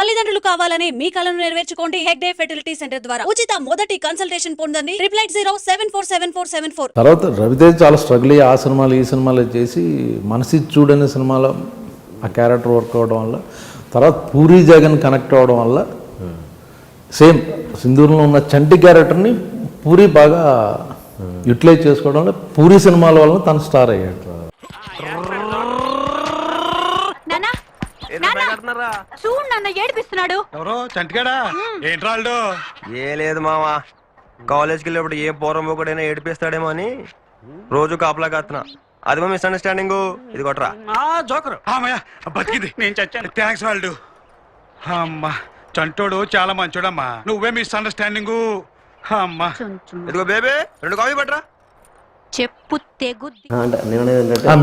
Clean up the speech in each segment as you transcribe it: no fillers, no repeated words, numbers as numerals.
తల్లిదండ్రులు కావాలని మీ కలను నెరవేర్చుకోండి హెగ్డే ఫెర్టిలిటీ సెంటర్ ద్వారా ఉచిత మొదటి కన్సల్టేషన్ పొందండి 88074747474. తర్వాత రవితేజ చాలా స్ట్రగుల్ అయ్యి ఆ సినిమాలు ఈ సినిమాలు చేసి మనసి చూడని సినిమాలో ఆ క్యారెక్టర్ వర్క్ అవ్వడం వల్ల, తర్వాత పూరి జగన్ కనెక్ట్ అవ్వడం వల్ల సేమ్ సింధూరంలో ఉన్న చంటి క్యారెక్టర్ని పూరి బాగా యూటిలైజ్ చేసుకోవడం వల్ల పూరి సినిమాల వల్ల తను స్టార్ అయ్యాడు. చూడు నన్ను ఏడిపిస్తున్నాడు. ఎవరో చంటిగాడా ఏంట్రాళ్ళు? ఏ లేదు మావా, కాలేజ్కి వెళ్ళేప్పుడు ఏ పూర్వం ఒకడైనా ఏడిపిస్తాడేమో అని రోజు కాపలా కాస్తున్నా. అది మిస్అండర్స్టాండింగ్. ఇది కొట్రా జోకరు. బతికింది, నేను చచ్చాను. థ్యాంక్స్ వాళ్ళు. అమ్మా చంటోడు చాలా మంచోడమ్మా, నువ్వే మిస్అండర్స్టాండింగ్. అమ్మా ఇదిగో బేబీ 2 కాఫీ పట్రా. చెప్పు తెగుద్ది.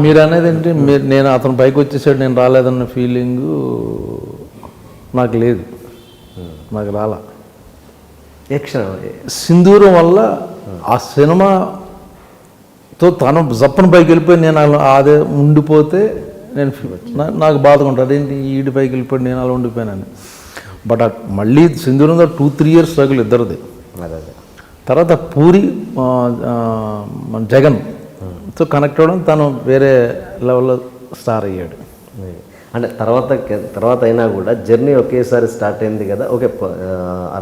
మీరు అనేది ఏంటి, నేను అతను పైకి వచ్చేసాడు నేను రాలేదన్న ఫీలింగు నాకు లేదు, నాకు రాలా. సింధూరం వల్ల ఆ సినిమాతో తను జప్పని పైకి వెళ్ళిపోయి నేను అదే ఉండిపోతే నేను నాకు బాధగా ఉంటుంది, అదేంటి ఈడి పైకి వెళ్ళిపోయి నేను అలా ఉండిపోయానని. బట్ మళ్ళీ సింధూరంలో 2-3 ఇయర్స్ స్ట్రగుల్ ఇద్దరిది. తర్వాత పూరి మన జగన్తో కనెక్ట్ అవ్వడం, తను వేరే లెవెల్లో స్టార్ అయ్యాడు. అంటే తర్వాత అయినా కూడా జర్నీ ఒకేసారి స్టార్ట్ అయింది కదా. ఓకే,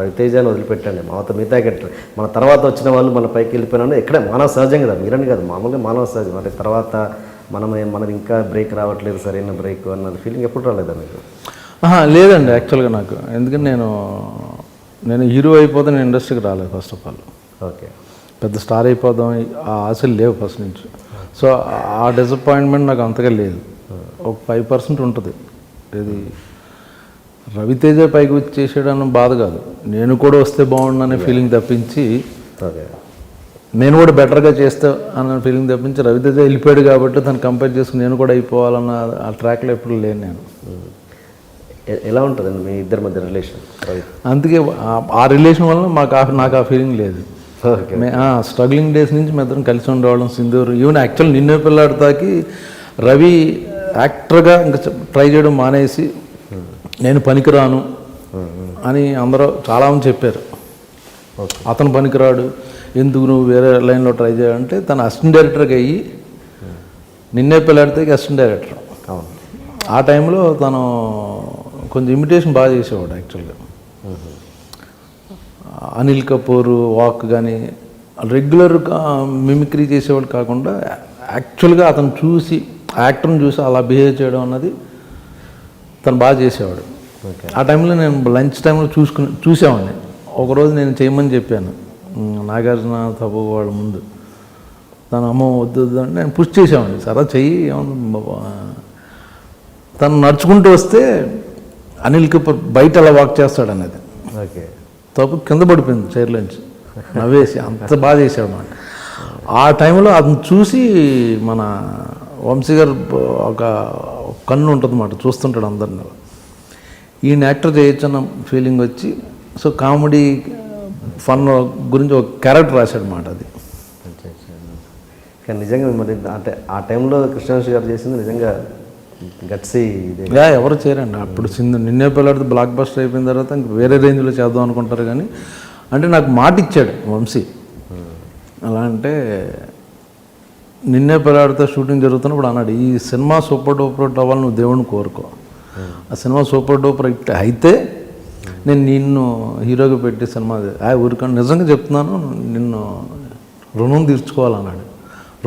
రవితేజని వదిలిపెట్టండి, మిగతా క్యారెక్టర్ మన తర్వాత వచ్చిన వాళ్ళు మన పైకి వెళ్ళిపోయినా ఎక్కడ మానవ సహజం కదా, మీరని కాదు మామూలుగా మానవ సహజం. అంటే తర్వాత మనది ఇంకా బ్రేక్ రావట్లేదు, సరైన బ్రేక్ అన్నది ఫీలింగ్ ఎప్పుడు రాలేదా మీకు? లేదండి, యాక్చువల్గా నాకు ఎందుకంటే నేను హీరో అయిపోతే నేను ఇండస్ట్రీకి రాలేదు ఫస్ట్ ఆఫ్ ఆల్. ఓకే, పెద్ద స్టార్ అయిపోదాం ఆ ఆశలు లేవు ఫస్ట్ నుంచి. సో ఆ డిసప్పాయింట్మెంట్ నాకు అంతగా లేదు. ఒక 5% ఉంటుంది. ఇది రవితేజ పైకి వచ్చేసాడన్న బాధ కాదు, నేను కూడా వస్తే బాగుండనే ఫీలింగ్ తప్పించి, నేను కూడా బెటర్గా చేస్తా అన్న ఫీలింగ్ తప్పించి, రవితేజ వెళ్ళిపోయాడు కాబట్టి తను కంపేర్ చేసుకుని నేను కూడా అయిపోవాలన్న ఆ ట్రాక్లో ఎప్పుడు లేను నేను. ఎలా ఉంటుందండి మీ ఇద్దరి మధ్య రిలేషన్? అందుకే ఆ రిలేషన్ వల్ల నాకు ఆ ఫీలింగ్ లేదు. స్ట్రగ్లింగ్ డేస్ నుంచి మేము ఇద్దరం కలిసి ఉండేవాళ్ళం. సింధూరు ఈవెన్ యాక్చువల్ నిన్నే పిల్లాడతాకి రవి యాక్టర్గా ఇంకా ట్రై చేయడం మానేసి నేను పనికిరాను అని అందరూ చాలామంది చెప్పారు. అతను పనికిరాడు, ఎందుకు నువ్వు వేరే లైన్లో ట్రై చేయాలంటే తను అసిస్టెంట్ డైరెక్టర్కి అయ్యి నిన్నే పిల్లాడితే అసిస్టెంట్ డైరెక్టర్. ఆ టైంలో తను కొంచెం ఇమిటేషన్ బాగా చేసేవాడు యాక్చువల్గా. అనిల్ కపూర్ వాక్ కానీ రెగ్యులర్గా మిమిక్రీ చేసేవాడు కాకుండా యాక్చువల్గా అతను చూసి యాక్టర్ని చూసి అలా బిహేవ్ చేయడం అన్నది తను బాగా చేసేవాడు. ఆ టైంలో నేను లంచ్ టైంలో చూసేవాడిని. ఒకరోజు నేను చేయమని చెప్పాను నాగార్జున తప్పు వాళ్ళ ముందు. తను అమ్మ వద్దు అంటే నేను పుష్ చేసేవాడిని, సరే చెయ్యి ఏమన్నా. తను నడుచుకుంటూ వస్తే అనిల్ కపూర్ బయట అలా వాక్ చేస్తాడు అనేది. ఓకే, తప్పు కింద పడిపోయింది చైర్లోంచి, నవ్వేసి అంత బాగా చేసాడు అన్నమాట. ఆ టైంలో అతను చూసి మన వంశీ గారు ఒక కన్ను ఉంటుంది అన్నమాట, చూస్తుంటాడు అందరిని. ఈయన యాక్టర్ చేయొచ్చన్న ఫీలింగ్ వచ్చి, సో కామెడీ ఫన్ గురించి ఒక క్యారెక్టర్ రాశాడు అన్నమాట. అది కానీ నిజంగా మరి అంటే ఆ టైంలో కృష్ణవంశీ గారు చేసింది నిజంగా గట్సీ. ఎవరు చేయరండి. అప్పుడు నిన్నే పిల్లాడితే బ్లాక్ బస్టర్ అయిపోయిన తర్వాత ఇంక వేరే రేంజ్లో చేద్దాం అనుకుంటారు. కానీ అంటే నాకు మాట ఇచ్చాడు వంశీ. అలా అంటే నిన్నే పిల్లాడితే షూటింగ్ జరుగుతున్నప్పుడు అన్నాడు, ఈ సినిమా సూపర్ డూపర్ హిట్ అవ్వాలి, నువ్వు దేవుడిని కోరుకో. ఆ సినిమా సూపర్ డూపర్ హిట్ అయితే నేను నిన్ను హీరోగా పెట్టి సినిమా ఊరికని నిజంగా చెప్తున్నాను, నిన్ను రుణం తీర్చుకోవాలన్నాడు.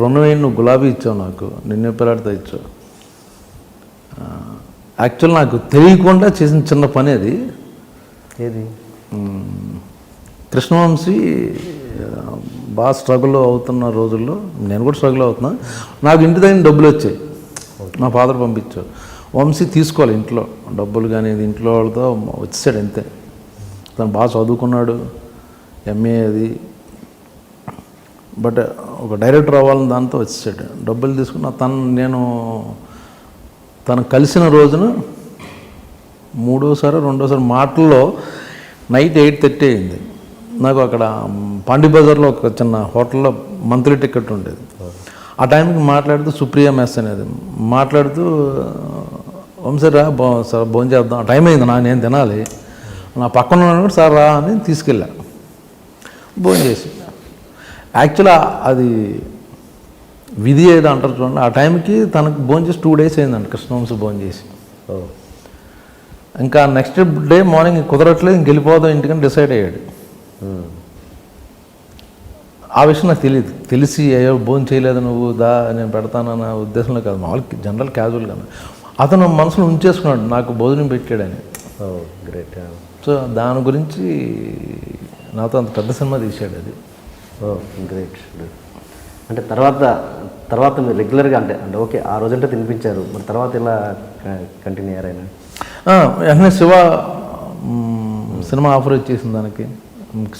రుణం ఏంటి, నువ్వు గులాబీ ఇచ్చావు నాకు, నిన్నే పిల్లాడితే ఇచ్చావు. యాక్చువల్ నాకు తెలియకుండా చేసిన చిన్న పని అది. ఏది? కృష్ణవంశీ బాగా స్ట్రగుల్ అవుతున్న రోజుల్లో నేను కూడా స్ట్రగుల్ అవుతున్నా. నాకు ఇంటి దగ్గర డబ్బులు వచ్చాయి, మా ఫాదర్ పంపించారు. వంశీ తీసుకోవాలి ఇంట్లో డబ్బులు కానీ, ఇంట్లో వాళ్ళతో వచ్చాడు అంతే. తను బాగా చదువుకున్నాడు, ఎంఏ అది. బట్ ఒక డైరెక్టర్ అవ్వాలని దాంతో వచ్చాడు. డబ్బులు తీసుకున్న తను కలిసిన రోజున రెండోసారి మాటల్లో నైట్ 8:30 అయింది. నాకు అక్కడ పాండి బజార్లో ఒక చిన్న హోటల్లో మంత్లీ టికెట్ ఉండేది. ఆ టైంకి మాట్లాడుతూ సుప్రియ మెస్ అనేది మాట్లాడుతూ వంశీ రా సార్ భోజనం చేద్దాం, టైం అయింది నేను తినాలి, నా పక్కన ఉన్నాడు సార్ రా అని తీసుకెళ్ళా. భోజనం చేసి యాక్చువల్గా అది విధి ఏదో అంటారు చూడండి, ఆ టైంకి తనకు భోజనం చేసి 2 days అయిందండి కృష్ణవంశీ భోజనం చేసి. ఇంకా నెక్స్ట్ డే మార్నింగ్ కుదరట్లేదు, ఇంక వెళ్ళిపోదాం ఇంటికని డిసైడ్ అయ్యాడు. ఆ విషయం నాకు తెలియదు, తెలిసి అయ్యో భోజనం చేయలేదు నువ్వు దా నేను పెడతానన్న ఉద్దేశంలో కాదు, మామూలు జనరల్ క్యాజువల్గా అతను మనసులో ఉంచేసుకున్నాడు నాకు భోజనం పెట్టాడని. గ్రేట్. సో దాని గురించి నాతో అంత పెద్ద సినిమా తీసాడు అది. గ్రేట్. అంటే తర్వాత మీరు రెగ్యులర్గా అంటే ఓకే ఆ రోజంటే తినిపించారు, మరి తర్వాత ఇలా కంటిన్యూ అయ్యారైనా? వెంటనే శివ సినిమా ఆఫర్ వచ్చేసింది దానికి,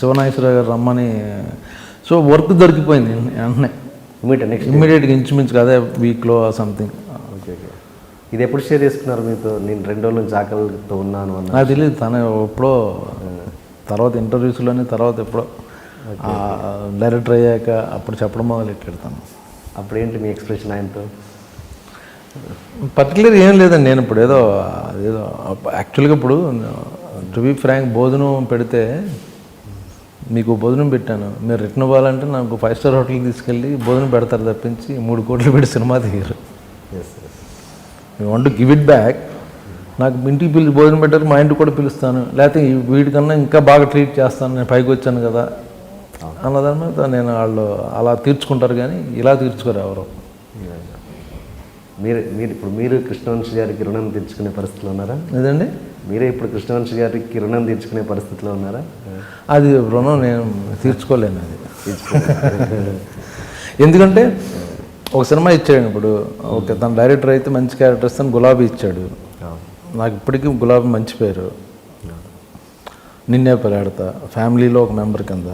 శివనాగేశ్వరరావు గారు రమ్మని. సో వర్క్ దొరికిపోయింది వెంటనే ఇమ్మీడియట్గా, ఇంచుమించు అదే వీక్లో సంథింగ్. Okay okay. ఇది ఎప్పుడు షేర్ చేసుకున్నారు మీతో? నేను 2 రోజుల నుంచి ఆకలితో ఉన్నాను అన్న. నాకు తెలియదు, తను ఎప్పుడో తర్వాత ఇంటర్వ్యూస్లోని తర్వాత ఎప్పుడో డైరెక్టర్ అయ్యాక అప్పుడు చెప్పడం మొదలెట్టాడు తను. అప్పుడేంటి మీ ఎక్స్ప్రెషన్ ఆయనతో? పర్టికులర్ ఏం లేదండి, నేను ఇప్పుడు ఏదో యాక్చువల్గా ఇప్పుడు టు బీ ఫ్రాంక్ భోజనం పెడితే మీకు భోజనం పెట్టాను, మీరు రిటర్న్ అవ్వాలంటే నాకు 5 star హోటల్కి తీసుకెళ్ళి భోజనం పెడతారు తప్పించి 3 కోట్లు పెట్టి సినిమా తీయరు. You want to give it back. నాకు ఇంటికి పిలిచి భోజనం పెట్టారు, మా ఇంటికి కూడా పిలుస్తాను, లేకపోతే వీటికన్నా ఇంకా బాగా ట్రీట్ చేస్తాను, నేను పైకి వచ్చాను కదా అన్నదాని మీద నేను వాళ్ళు అలా తీర్చుకుంటారు కానీ ఇలా తీర్చుకోరు ఎవరు. మీరు కృష్ణవంశీ గారికి రుణం తీర్చుకునే పరిస్థితిలో ఉన్నారా? లేదండి, మీరే ఇప్పుడు కృష్ణవంశీ గారికి రుణం తీర్చుకునే పరిస్థితిలో ఉన్నారా? అది రుణం నేను తీర్చుకోలేను అది. ఎందుకంటే ఒక సినిమా ఇచ్చాడు ఇప్పుడు, ఓకే తన డైరెక్టర్ అయితే మంచి క్యారెక్టర్ ఇస్తాను, గులాబీ ఇచ్చాడు, నాకు ఇప్పటికీ గులాబీ మంచి పేరు. నిన్నే పెళ్ళాడతా ఫ్యామిలీలో ఒక మెంబర్ కింద,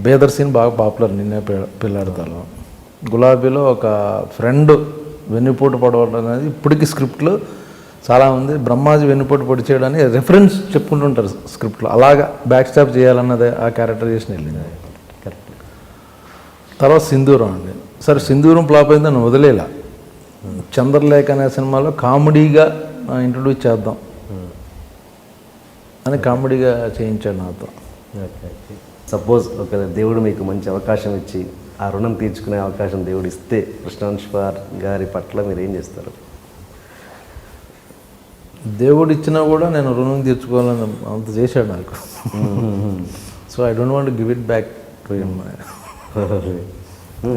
బేదర్ సీన్ బాగా పాపులర్ నిన్నే పెళ్ళాడతాలో. గులాబీలో ఒక ఫ్రెండ్ వెన్నుపోటు పడవడం అనేది ఇప్పటికీ స్క్రిప్ట్లో చాలామంది బ్రహ్మాజీ వెన్నుపోటు పొడి చేయడానికి రెఫరెన్స్ చెప్పుకుంటుంటారు స్క్రిప్ట్లో, అలాగా బ్యాక్ స్టాప్ చేయాలన్నదే ఆ క్యారెక్టరైజేషన్ వెళ్ళింది. తర్వాత సింధూరం అండి, సరే సింధూరం ఫ్లాప్ అయిందని వదిలేలా, చంద్రలేఖ అనే సినిమాలో కామెడీగా ఇంట్రొడ్యూస్ చేద్దాం అని కామెడీగా చేయించాడు నాతో. సపోజ్ ఒక దేవుడు మీకు మంచి అవకాశం ఇచ్చి ఆ రుణం తీర్చుకునే అవకాశం దేవుడు ఇస్తే కృష్ణవంశీ గారి పట్ల మీరు ఏం చేస్తారు? దేవుడు ఇచ్చినా కూడా నేను రుణం తీర్చుకోవాలని అంత చేశాడు నాకు. So I don't want give it back to him.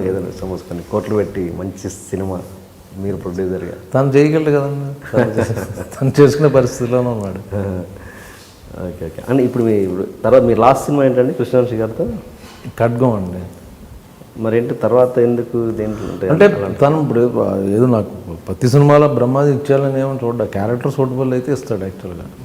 ఏదైనా సపోజ్ కొన్ని కోట్లు పెట్టి మంచి సినిమా మీరు ప్రొడ్యూసర్గా తను చేయగలడు కదండి, తను చేసుకునే పరిస్థితిలోనే ఉన్నాడు. Okay okay. అండ్ ఇప్పుడు తర్వాత మీ లాస్ట్ సినిమా ఏంటండి కృష్ణవంశీ గారితో? ఖడ్గం అండి. మరేంటి తర్వాత ఎందుకు దేంట్లో అంటే తను ఇప్పుడు ఏదో నాకు ప్రతి సినిమాలో బ్రహ్మాజీ ఇచ్చేయాలని ఏమో చూడ, క్యారెక్టర్ సూటబుల్ అయితే ఇస్తాడు యాక్చువల్గా.